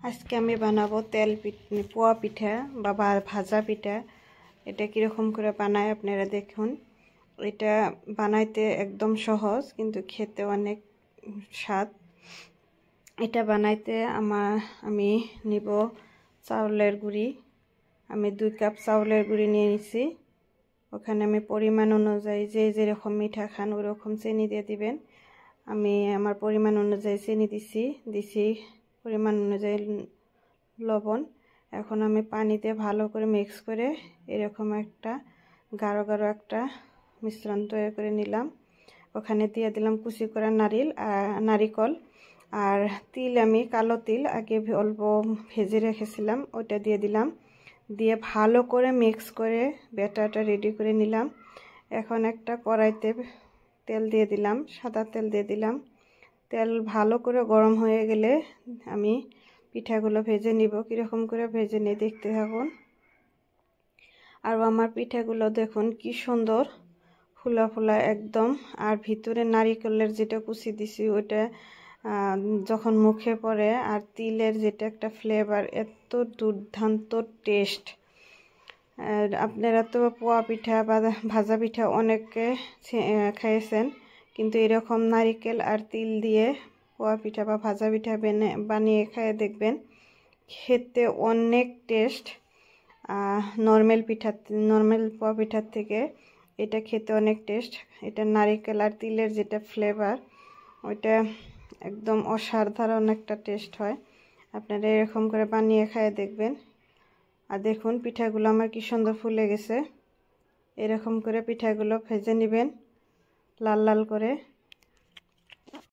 আজকে আমি বানাবো পোয়া পিঠা বা ভাজা পিঠা। এটা কিরকম করে বানায় আপনারা দেখুন। এটা বানাইতে একদম সহজ, কিন্তু খেতে অনেক স্বাদ। এটা বানাইতে আমি নিব চাউলের গুঁড়ি। আমি 2 কাপ চাউলের গুঁড়ি নিয়ে নিছি। ওখানে আমি পরিমাণ অনুযায়ী যেরকম মিঠা খান ওরকম চিনি দিয়ে দিবেন। আমি আমার পরিমাণ অনুযায়ী চিনি দিছি পরিমাণ অনুযায়ী লবণ। এখন আমি পানিতে ভালো করে মিক্স করে এরকম একটা গাঢ় একটা মিশ্রণ তৈরি করে নিলাম। ওখানে দিয়ে দিলাম কুচি করা নারিকল আর তিল। আমি কালো তিল আগে অল্প ভেজে রেখেছিলাম, ওটা দিয়ে দিলাম। দিয়ে ভালো করে মিক্স করে ব্যাটারটা রেডি করে নিলাম। এখন একটা কড়াইতে তেল দিয়ে দিলাম, সাদা তেল দিয়ে দিলাম। তেল ভালো করে গরম হয়ে গেলে আমি পিঠাগুলো ভেজে নিব। কীরকম করে ভেজে নিয়ে দেখতে থাকুন। আর আমার পিঠাগুলো দেখুন কি সুন্দর ফুলা ফুলা একদম। আর ভিতরে নারিকেলের যেটা কুচি দিছি ওটা যখন মুখে পড়ে, আর তিলের যেটা একটা ফ্লেভার, এত দুর্দান্ত টেস্ট। আর আপনারা তো পোয়া পিঠা বা ভাজা পিঠা অনেকে খেয়েছেন, কিন্তু এরকম নারিকেল আর তিল দিয়ে পোয়া পিঠা বা ভাজা পিঠা বানিয়ে খেয়ে দেখবেন, খেতে অনেক টেস্ট। নর্মাল পোয়া পিঠার থেকে এটা খেতে অনেক টেস্ট। এটা নারিকেল আর তিলের যেটা ফ্লেভার, ওইটা একদম অসাধারণ একটা টেস্ট হয়। আপনারা এরকম করে বানিয়ে খেয়ে দেখবেন। আর দেখুন পিঠাগুলো আমার কি সুন্দর ফুলে গেছে। এরকম করে পিঠাগুলো ভেজে নেবেন লাল লাল করে।